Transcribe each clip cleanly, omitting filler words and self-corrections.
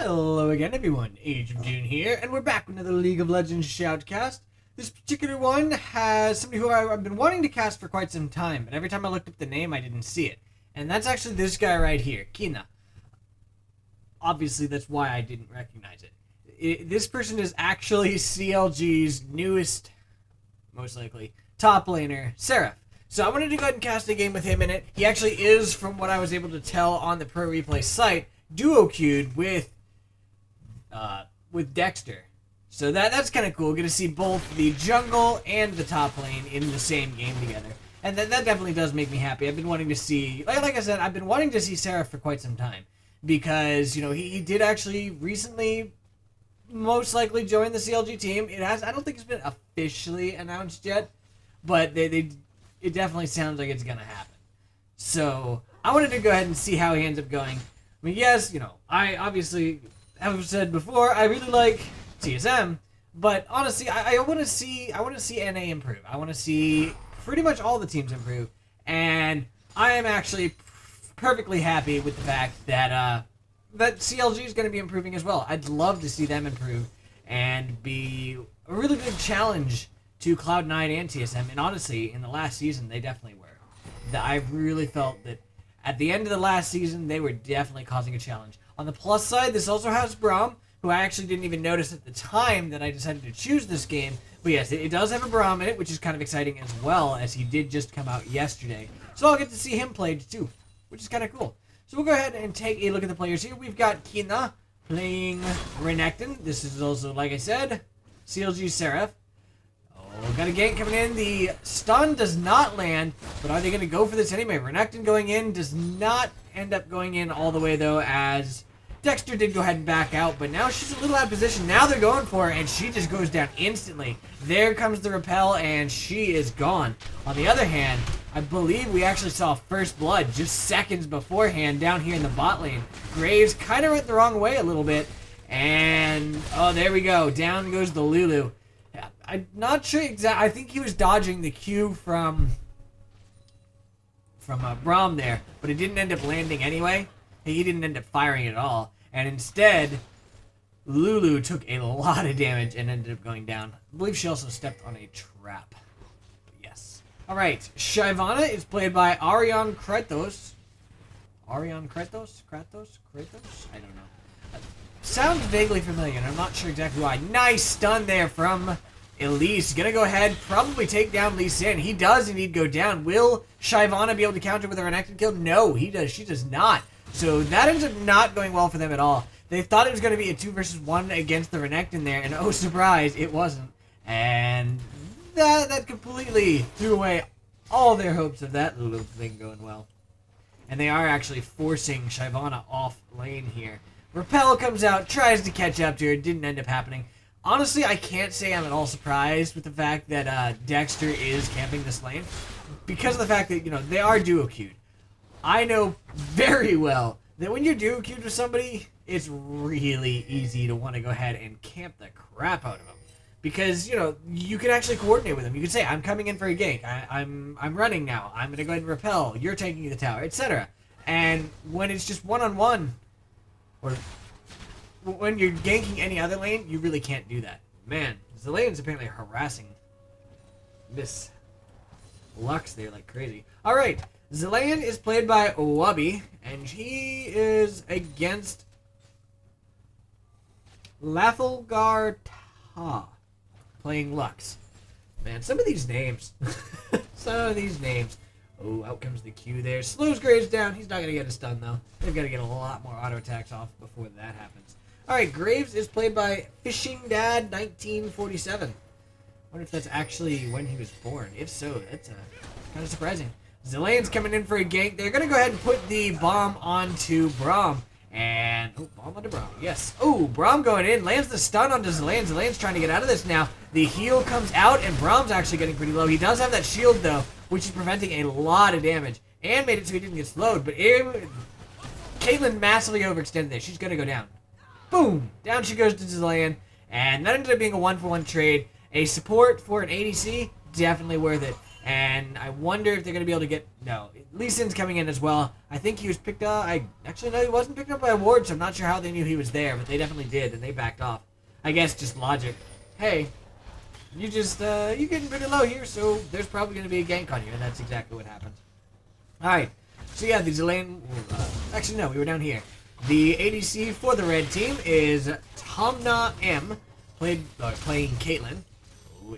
Hello again, everyone. Age of June here, and we're back with another League of Legends Shoutcast. This particular one has somebody who I've been wanting to cast for quite some time, but every time I looked up the name, I didn't see it. And that's actually this guy right here, Kina. Obviously, that's why I didn't recognize it. This person is actually CLG's newest, most likely, top laner, Seraph. So I wanted to go ahead and cast a game with him in it. He actually is, from what I was able to tell on the Pro Replay site, duo queued with Dexter. So that's kind of cool. Going to see both the jungle and the top lane in the same game together. And that definitely does make me happy. I've been wanting to see, like I said, I've been wanting to see Seraph for quite some time. Because, you know, he did actually recently most likely join the CLG team. I don't think it's been officially announced yet. But it definitely sounds like it's going to happen. So I wanted to go ahead and see how he ends up going. I mean, yes, you know, I obviously have said before, I really like TSM, but honestly, I want to see NA improve. I want to see pretty much all the teams improve, and I am actually perfectly happy with the fact that that CLG is going to be improving as well. I'd love to see them improve and be a really big challenge to Cloud9 and TSM, and honestly, in the last season, they definitely were. I really felt that at the end of the last season, they were definitely causing a challenge. On the plus side, this also has Braum, who I actually didn't even notice at the time that I decided to choose this game. But yes, it does have a Braum in it, which is kind of exciting as well, as he did just come out yesterday. So I'll get to see him played too, which is kind of cool. So we'll go ahead and take a look at the players here. We've got Kina playing Renekton. This is also, like I said, CLG Seraph. Oh, got a gank coming in. The stun does not land, but are they going to go for this anyway? Renekton going in does not end up going in all the way, though, as Dexter did go ahead and back out, but now she's a little out of position. Now they're going for her, and she just goes down instantly. There comes the repel, and she is gone. On the other hand, I believe we actually saw first blood just seconds beforehand down here in the bot lane. Graves kind of went the wrong way a little bit, and oh, there we go. Down goes the Lulu. I'm not sure exactly. I think he was dodging the Q from Braum there, but it didn't end up landing anyway. He didn't end up firing at all, and instead, Lulu took a lot of damage and ended up going down. I believe she also stepped on a trap. But yes. All right, Shyvana is played by Arion Kratos. Arion Kratos? Kratos? I don't know. Sounds vaguely familiar, and I'm not sure exactly why. Nice stun there from Elise. Gonna go ahead, probably take down Lee Sin. He does indeed go down. Will Shyvana be able to counter with a Renekton kill? No, he does. She does not. So that ends up not going well for them at all. They thought it was going to be a 2 versus 1 against the Renekton there, and oh surprise, it wasn't. And that completely threw away all their hopes of that little thing going well. And they are actually forcing Shyvana off lane here. Repel comes out, tries to catch up to her, didn't end up happening. Honestly, I can't say I'm at all surprised with the fact that Dexter is camping this lane, because of the fact that, you know, they are duo queued. I know very well that when you're duo queued with somebody, it's really easy to want to go ahead and camp the crap out of them. Because, you know, you can actually coordinate with them. You can say, I'm coming in for a gank. I'm running now. I'm going to go ahead and repel. You're taking the tower, etc. And when it's just one-on-one, or when you're ganking any other lane, you really can't do that. Man, Zilean's apparently harassing Miss Lux there like crazy. Alright, Zilean is played by Wabi, and he is against Lathalgar Ta, playing Lux. Man, some of these names. Oh, out comes the Q there. Slows Graves down. He's not going to get a stun, though. They've got to get a lot more auto attacks off before that happens. Alright, Graves is played by Fishing Dad 1947. I wonder if that's actually when he was born. If so, that's kind of surprising. Zilean's coming in for a gank. They're going to go ahead and put the bomb onto Braum. And, oh, bomb onto Braum. Yes. Oh, Braum going in. Lands the stun onto Zilean. Zilean's trying to get out of this now. The heal comes out, and Braum's actually getting pretty low. He does have that shield, though, which is preventing a lot of damage. And made it so he didn't get slowed. But Caitlyn massively overextended there. She's going to go down. Boom! Down she goes to Zilean. And that ended up being a 1-for-1 trade. A support for an ADC, definitely worth it. And I wonder if they're going to be able to get... No, Lee Sin's coming in as well. I think he was picked up... Actually, no, he wasn't picked up by Ward, so I'm not sure how they knew he was there, but they definitely did, and they backed off. I guess just logic. Hey, you just... you're getting pretty low here, so there's probably going to be a gank on you, and that's exactly what happened. Alright, so yeah, the Zilane... actually, no, we were down here. The ADC for the red team is Tomna M, playing Caitlyn.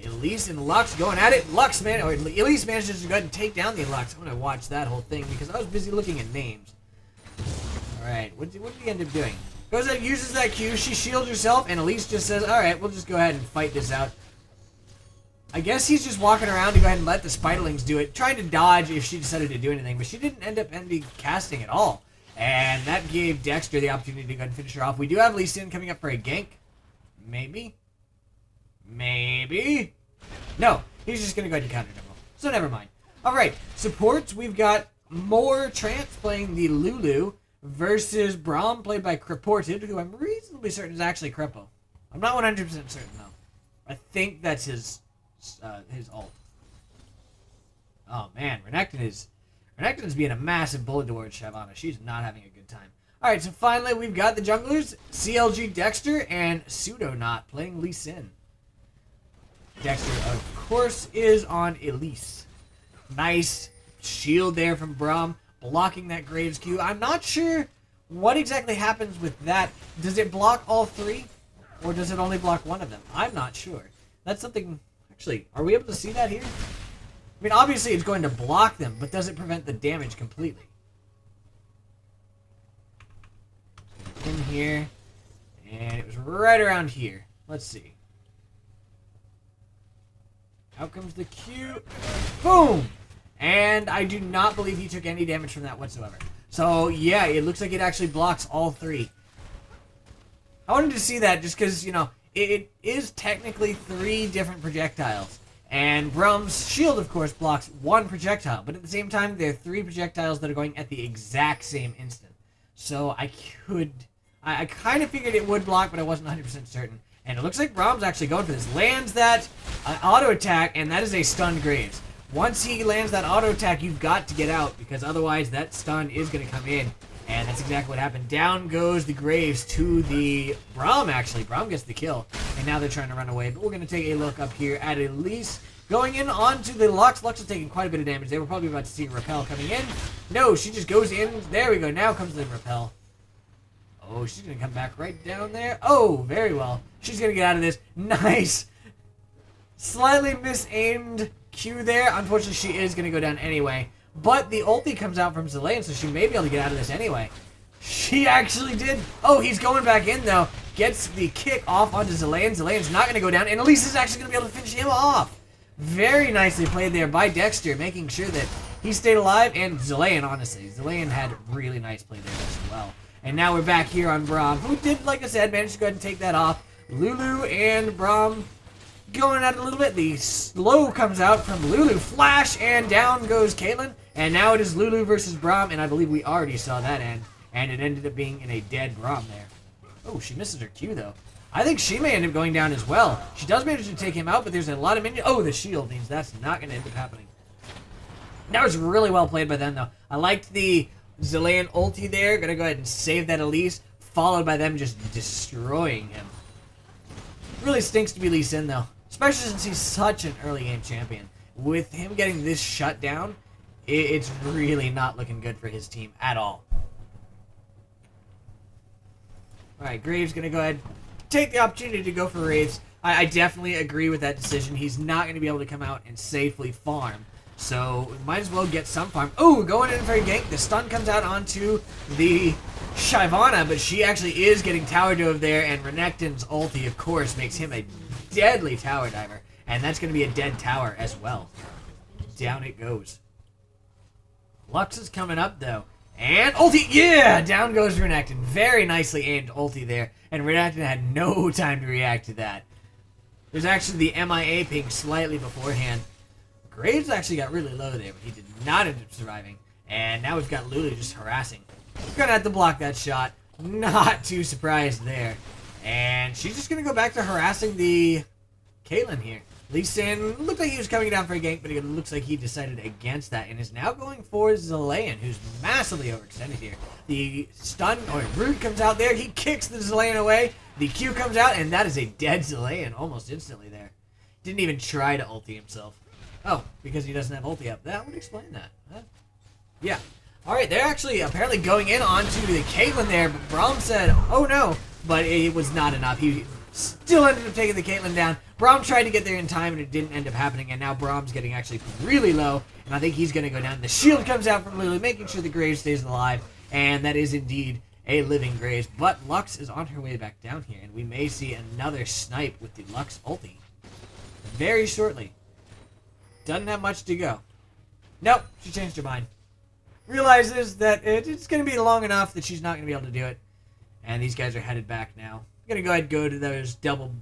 Elise and Lux going at it. Elise manages to go ahead and take down the Lux. I'm going to watch that whole thing because I was busy looking at names. Alright, what did he end up doing? Goes ahead, uses that Q, she shields herself, and Elise just says, alright, we'll just go ahead and fight this out. I guess he's just walking around to go ahead and let the Spiderlings do it, trying to dodge if she decided to do anything, but she didn't end up casting at all. And that gave Dexter the opportunity to go ahead and finish her off. We do have Lee Sin coming up for a gank. Maybe? Maybe? No, he's just going to go ahead and counter double. So never mind. Alright, supports, we've got more Trance playing the Lulu versus Braum played by Creported, who I'm reasonably certain is actually Crepo. I'm not 100% certain though. I think that's his ult. Oh man, Renekton's being a massive bully towards Shyvana. She's not having a good time. Alright, so finally we've got the junglers, CLG Dexter and Pseudonaut playing Lee Sin. Dexter, of course, is on Elise. Nice shield there from Braum, blocking that Graves Q. I'm not sure what exactly happens with that. Does it block all three? Or does it only block one of them? I'm not sure. That's something... Actually, are we able to see that here? I mean, obviously it's going to block them, but does it prevent the damage completely? In here. And it was right around here. Let's see. Out comes the Q. Boom! And I do not believe he took any damage from that whatsoever. So, yeah, it looks like it actually blocks all three. I wanted to see that just because, you know, it is technically 3 different projectiles. And Braum's shield, of course, blocks 1 projectile. But at the same time, there are 3 projectiles that are going at the exact same instant. So I kind of figured it would block, but I wasn't 100% certain. And it looks like Braum's actually going for this. Lands that auto attack, and that is a stunned Graves. Once he lands that auto attack, you've got to get out, because otherwise that stun is going to come in. And that's exactly what happened. Down goes the Graves to the Braum, actually. Braum gets the kill, and now they're trying to run away. But we're going to take a look up here at Elise. Going in onto the Lux. Lux is taking quite a bit of damage. They were probably about to see a Repel coming in. No, she just goes in. There we go. Now comes the Repel. Oh, she's going to come back right down there. Oh, very well. She's going to get out of this. Nice. Slightly misaimed Q there. Unfortunately, she is going to go down anyway. But the ulti comes out from Zilane, so she may be able to get out of this anyway. She actually did. Oh, he's going back in, though. Gets the kick off onto Zilane. Zilane's not going to go down, and Elise is actually going to be able to finish him off. Very nicely played there by Dexter, making sure that he stayed alive, and Zilane, honestly. Zilane had really nice play there as well. And now we're back here on Braum, who did, like I said, manage to go ahead and take that off. Lulu and Braum going at it a little bit. The slow comes out from Lulu. Flash, and down goes Caitlyn. And now it is Lulu versus Braum, and I believe we already saw that end. And it ended up being in a dead Braum there. Oh, she misses her Q, though. I think she may end up going down as well. She does manage to take him out, but there's a lot of minions. Oh, the shield means that's not going to end up happening. That was really well played by them, though. I liked the Zilane ulti there. Gonna go ahead and save that Elise, followed by them just destroying him. Really stinks to be Lee Sin, though. Especially since he's such an early game champion. With him getting this shut down, it's really not looking good for his team at all. Alright, Graves gonna go ahead, take the opportunity to go for Wraiths. I definitely agree with that decision. He's not going to be able to come out and safely farm. So, might as well get some farm. Oh, going in for a gank. The stun comes out onto the Shyvana, but she actually is getting tower dove there, and Renekton's ulti, of course, makes him a deadly tower diver. And that's going to be a dead tower as well. Down it goes. Lux is coming up, though. And ulti, yeah! Down goes Renekton. Very nicely aimed ulti there. And Renekton had no time to react to that. There's actually the MIA ping slightly beforehand. Graves actually got really low there, but he did not end up surviving. And now we've got Lulu just harassing. He's gonna have to block that shot. Not too surprised there. And she's just gonna go back to harassing the Caitlyn here. Lee Sin looked like he was coming down for a gank, but it looks like he decided against that and is now going for Zilean, who's massively overextended here. The stun, or root comes out there, he kicks the Zilean away, the Q comes out, and that is a dead Zilean almost instantly there. Didn't even try to ulti himself. Oh, because he doesn't have ulti up. That would explain that. Huh? Yeah. Alright, they're actually apparently going in onto the Caitlyn there, but Braum said, oh no, but it was not enough. He still ended up taking the Caitlyn down. Braum tried to get there in time, and it didn't end up happening, and now Braum's getting actually really low, and I think he's going to go down. The shield comes out from Lulu, making sure the Graves stays alive, and that is indeed a living Graves, but Lux is on her way back down here, and we may see another snipe with the Lux ulti very shortly. Doesn't have much to go. Nope, she changed her mind. Realizes that it's going to be long enough that she's not going to be able to do it, and these guys are headed back now. I'm going to go ahead and go to those double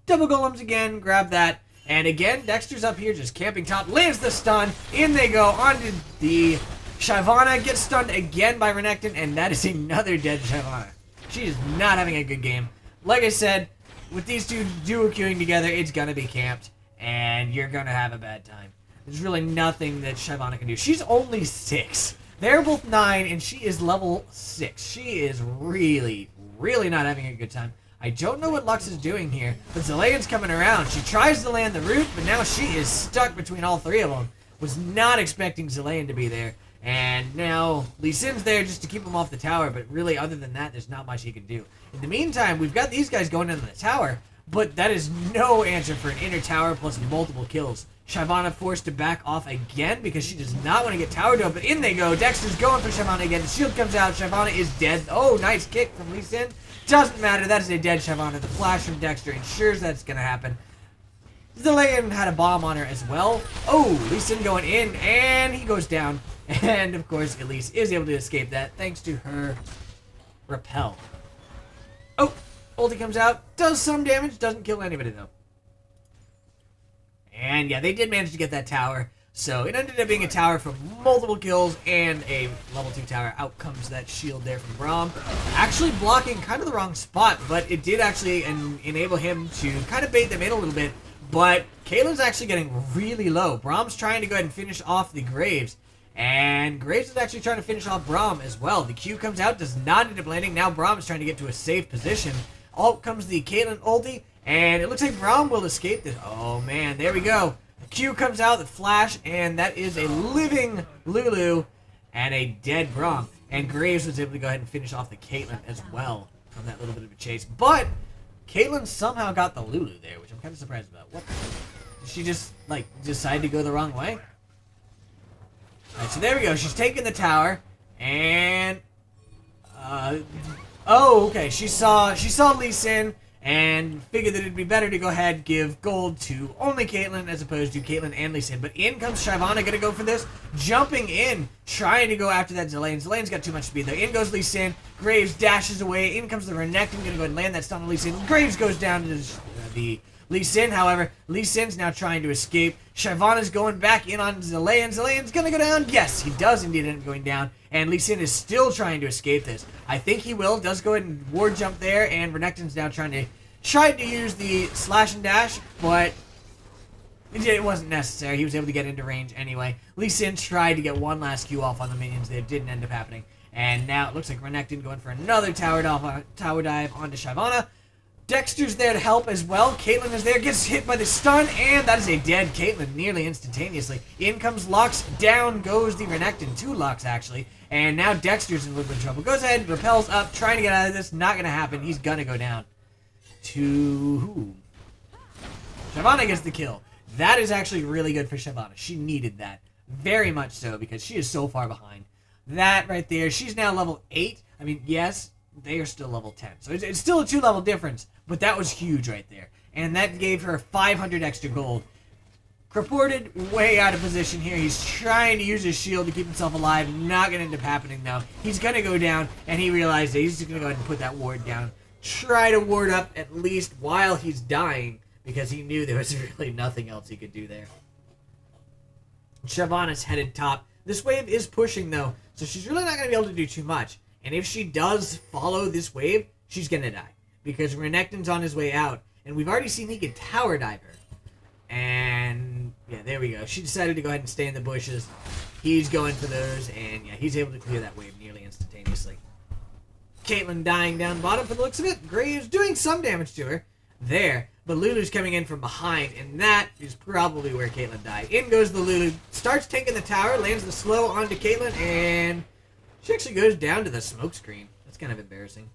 golems again, grab that, and again, Dexter's up here just camping top, lands the stun, in they go, onto the Shyvana, gets stunned again by Renekton, and that is another dead Shyvana. She is not having a good game. Like I said, with these two duo queuing together, it's going to be camped, and you're going to have a bad time. There's really nothing that Shyvana can do. She's only 6. They're both 9, and she is level 6. She is really, really not having a good time. I don't know what Lux is doing here, but Zilean's coming around. She tries to land the root, but now she is stuck between all 3 of them. Was not expecting Zilean to be there. And now Lee Sin's there just to keep him off the tower, but really other than that, there's not much he can do. In the meantime, we've got these guys going into the tower, but that is no answer for an inner tower plus multiple kills. Shyvana forced to back off again because she does not want to get tower dome, but in they go. Dexter's going for Shyvana again. The shield comes out. Shyvana is dead. Oh, nice kick from Lee Sin. Doesn't matter. That is a dead Shyvana. The flash from Dexter ensures that's going to happen. Zilean had a bomb on her as well. Oh, Lee Sin going in, and he goes down. And, of course, Elise is able to escape that thanks to her repel. Oh, ulti comes out. Does some damage. Doesn't kill anybody, though. And, yeah, they did manage to get that tower. So, it ended up being a tower for multiple kills and a level 2 tower. Out comes that shield there from Braum. Actually blocking kind of the wrong spot, but it did actually enable him to kind of bait them in a little bit. But Caitlyn's actually getting really low. Braum's trying to go ahead and finish off the Graves. And Graves is actually trying to finish off Braum as well. The Q comes out, does not end up landing. Now Braum is trying to get to a safe position. Out comes the Caitlyn ulti. And it looks like Braum will escape this. Oh, man. There we go. The Q comes out, the flash, and that is a living Lulu and a dead Braum. And Graves was able to go ahead and finish off the Caitlyn as well from that little bit of a chase. But Caitlyn somehow got the Lulu there, which I'm kind of surprised about. What? Did she just, like, decide to go the wrong way? Alright, so there we go. She's taking the tower. And... oh, okay. She saw Lee Sin and figured that it'd be better to go ahead and give gold to only Caitlyn as opposed to Caitlyn and Lee Sin. But in comes Shyvana, gonna go for this. Jumping in, trying to go after that Zilean. Zilean's got too much speed though. In goes Lee Sin. Graves dashes away. In comes the Renekton, gonna go ahead and land that stun on Lee Sin. Graves goes down to the Lee Sin, however. Lee Sin's now trying to escape. Shyvana's going back in on Zilean. Zilean's gonna go down. Yes, he does indeed end up going down. And Lee Sin is still trying to escape this. I think he will. Does go ahead and ward jump there. And Renekton's now trying to use the slash and dash, but it wasn't necessary. He was able to get into range anyway. Lee Sin tried to get one last Q off on the minions. That didn't end up happening. And now it looks like Renekton going for another tower dive onto Shyvana. Dexter's there to help as well. Caitlyn is there, gets hit by the stun, and that is a dead Caitlyn nearly instantaneously. In comes Lux, down goes the Renekton, 2 Lux actually, and now Dexter's in a little bit of trouble. Goes ahead, repels up, trying to get out of this, not going to happen. He's going to go down. To who? Shyvana gets the kill. That is actually really good for Shyvana. She needed that. Very much so, because she is so far behind. That right there, she's now level 8. I mean, yes, they are still level 10. So it's still a 2 level difference, but that was huge right there. And that gave her 500 extra gold. Reported way out of position here. He's trying to use his shield to keep himself alive. Not going to end up happening, though. He's going to go down, and he realized that he's just going to go ahead and put that ward down. Try to ward up at least while he's dying, because he knew there was really nothing else he could do there. Shyvana's headed top. This wave is pushing, though, so she's really not going to be able to do too much. And if she does follow this wave, she's going to die. Because Renekton's on his way out. And we've already seen he can tower dive her. And yeah, there we go. She decided to go ahead and stay in the bushes. He's going for those, and yeah, he's able to clear that wave nearly instantaneously. Caitlyn dying down bottom for the looks of it. Graves doing some damage to her there, but Lulu's coming in from behind, and that is probably where Caitlyn died. In goes the Lulu, starts tanking the tower, lands the slow onto Caitlyn, and she actually goes down to the smoke screen. That's kind of embarrassing.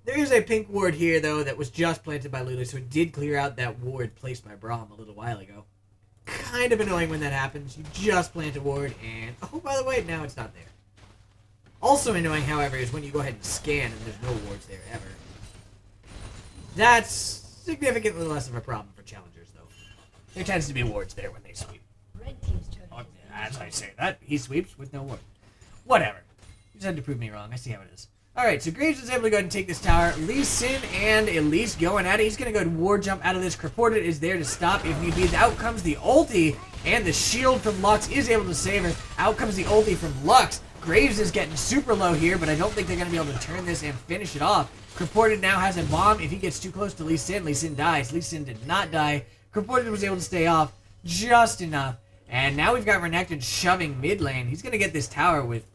There is a pink ward here, though, that was just planted by Lulu, so it did clear out that ward placed by Braum a little while ago. Kind of annoying when that happens. You just plant a ward, and oh, by the way, now it's not there. Also annoying, however, is when you go ahead and scan and there's no wards there ever. That's significantly less of a problem for challengers, though. There tends to be wards there when they sweep. Red team's turret. Oh, as I say that, he sweeps with no ward. Whatever. You just had to prove me wrong. I see how it is. Alright, so Graves is able to go ahead and take this tower. Lee Sin and Elise going at it. He's going to go ahead and ward jump out of this. Craported is there to stop if need be. Out comes the ulti, and the shield from Lux is able to save her. Out comes the ulti from Lux. Graves is getting super low here, but I don't think they're going to be able to turn this and finish it off. Craported now has a bomb. If he gets too close to Lee Sin dies. Lee Sin did not die. Craported was able to stay off just enough. And now we've got Renekton shoving mid lane. He's going to get this tower with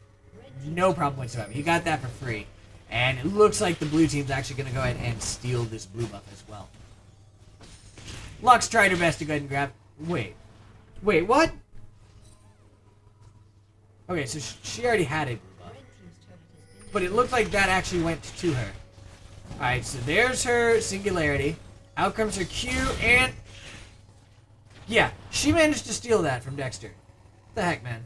no problem whatsoever. He got that for free. And it looks like the blue team's actually going to go ahead and steal this blue buff as well. Lux tried her best to go ahead and grab... Wait, what? Okay, so she already had a blue buff. But it looked like that actually went to her. Alright, so there's her Singularity. Out comes her Q, and... yeah, she managed to steal that from Dexter. What the heck, man?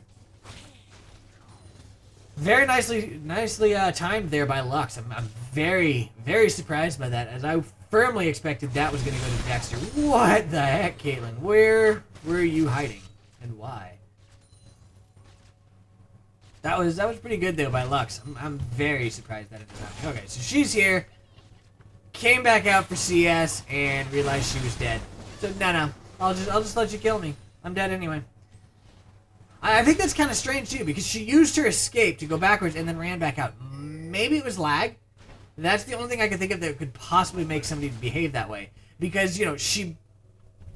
Very nicely timed there by Lux. I'm very, very surprised by that, as I firmly expected that was going to go to Dexter. What the heck, Caitlyn? Where were you hiding, and why? That was pretty good though by Lux. I'm very surprised that it was happening. Okay, so she's here, came back out for CS, and realized she was dead. So no, I'll just let you kill me. I'm dead anyway. I think that's kind of strange too, because she used her escape to go backwards and then ran back out. Maybe it was lag. That's the only thing I could think of that could possibly make somebody behave that way. Because, you know, she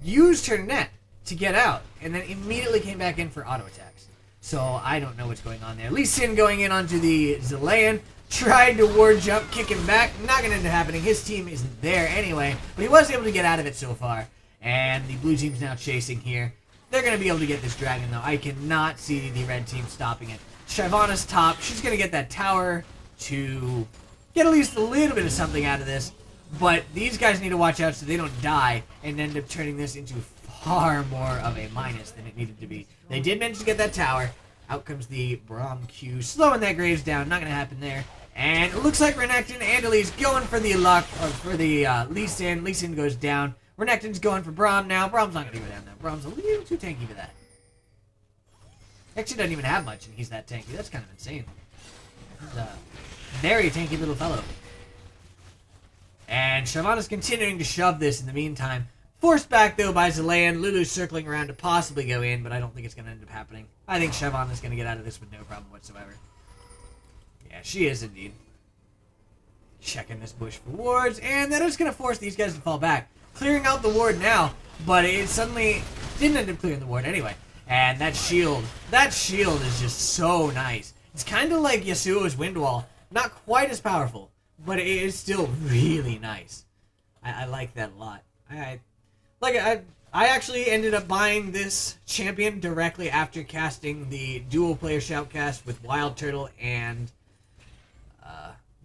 used her net to get out and then immediately came back in for auto attacks. So I don't know what's going on there. Lee Sin going in onto the Zilean. Tried to ward jump, kick him back. Not going to end up happening. His team isn't there anyway. But he was able to get out of it so far. And the blue team's now chasing here. They're going to be able to get this dragon, though. I cannot see the red team stopping it. Shyvana's top. She's going to get that tower to get at least a little bit of something out of this. But these guys need to watch out so they don't die and end up turning this into far more of a minus than it needed to be. They did manage to get that tower. Out comes the Braum Q, slowing that Graves down. Not going to happen there. And it looks like Renekton and Elise going for the Lee Sin. Lee Sin goes down. Renekton's going for Braum now. Braum's not going to go down now. Braum's a little too tanky for that. Actually doesn't even have much, and he's that tanky. That's kind of insane. He's a very tanky little fellow. And Shyvana's continuing to shove this in the meantime. Forced back, though, by Zilean. Lulu's circling around to possibly go in, but I don't think it's going to end up happening. I think Shyvana's going to get out of this with no problem whatsoever. Yeah, she is indeed. Checking this bush for wards, and that is going to force these guys to fall back. Clearing out the ward now, but it suddenly didn't end up clearing the ward anyway. And that shield is just so nice. It's kind of like Yasuo's Wind Wall. Not quite as powerful, but it is still really nice. I like that a lot. I actually ended up buying this champion directly after casting the dual player Shoutcast with Wild Turtle and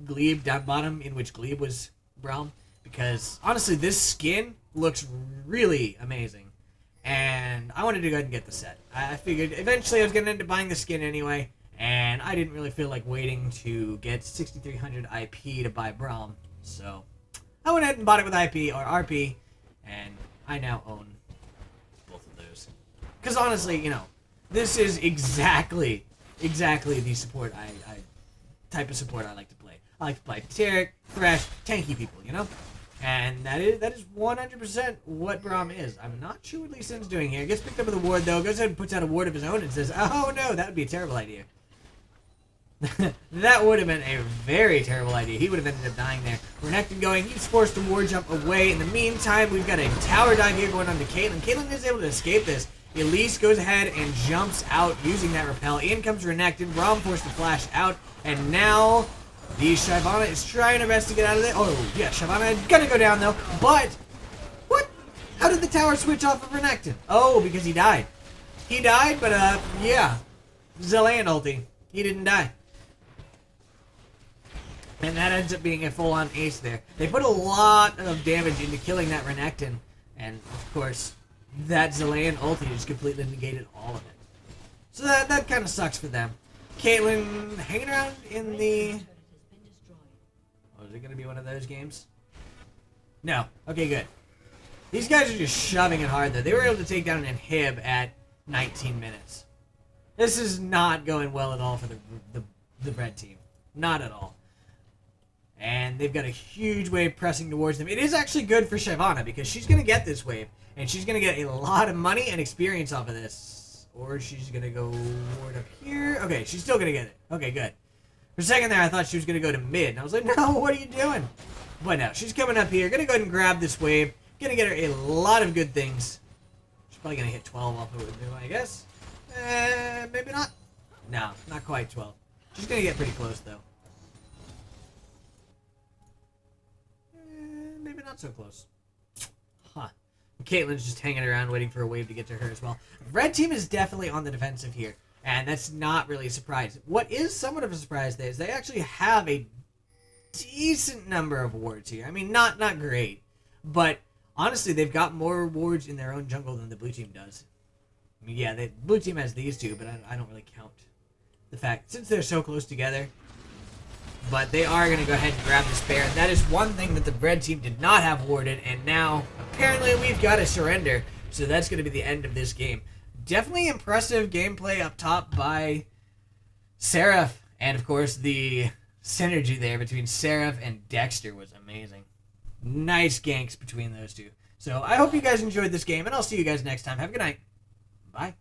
Glebe down bottom, in which Glebe was Braum. Because, honestly, this skin looks really amazing. And I wanted to go ahead and get the set. I figured eventually I was going to end up buying the skin anyway. And I didn't really feel like waiting to get 6,300 IP to buy Braum. So, I went ahead and bought it with IP, or RP. And I now own both of those. Because, honestly, you know, this is exactly the support type of support I like to play. I like to play Taric, Thresh, tanky people, you know? And that is 100% what Braum is. I'm not sure what Lee Sin's doing here. Gets picked up with a ward, though. Goes ahead and puts out a ward of his own and says, oh, no, that would be a terrible idea. That would have been a very terrible idea. He would have ended up dying there. Renekton going, he's forced to ward jump away. In the meantime, we've got a tower dive here going on to Caitlyn. Caitlyn is able to escape this. Elise goes ahead and jumps out using that repel. In comes Renekton. Braum forced to flash out. And now the Shyvana is trying her best to get out of there. Oh, yeah, Shyvana gonna go down though. But, what? How did the tower switch off of Renekton? Oh, because he died. He died, but, yeah. Zilean ulti. He didn't die. And that ends up being a full-on ace there. They put a lot of damage into killing that Renekton. And, of course, that Zilean ulti just completely negated all of it. So that kind of sucks for them. Caitlyn hanging around in the... Oh, is it going to be one of those games? No. Okay, good. These guys are just shoving it hard, though. They were able to take down an inhib at 19 minutes. This is not going well at all for the red team. Not at all. And they've got a huge wave pressing towards them. It is actually good for Shyvana because she's going to get this wave. And she's going to get a lot of money and experience off of this. Or she's going to go ward up here. Okay, she's still going to get it. Okay, good. For a second there, I thought she was going to go to mid. And I was like, no, what are you doing? But no, she's coming up here. Going to go ahead and grab this wave. Going to get her a lot of good things. She's probably going to hit 12 off of it, I guess. Maybe not. No, not quite 12. She's going to get pretty close, though. Maybe not so close. Huh. Caitlyn's just hanging around waiting for a wave to get to her as well. Red team is definitely on the defensive here, and that's not really a surprise. What is somewhat of a surprise there is they actually have a decent number of wards here. I mean, not great, but honestly, they've got more wards in their own jungle than the blue team does. I mean, yeah, the blue team has these two, but I don't really count the fact, since they're so close together. But they are going to go ahead and grab the spare. And that is one thing that the red team did not have warded. And now, apparently, we've got a surrender. So that's going to be the end of this game. Definitely impressive gameplay up top by Seraph. And, of course, the synergy there between Seraph and Dexter was amazing. Nice ganks between those two. So I hope you guys enjoyed this game. And I'll see you guys next time. Have a good night. Bye.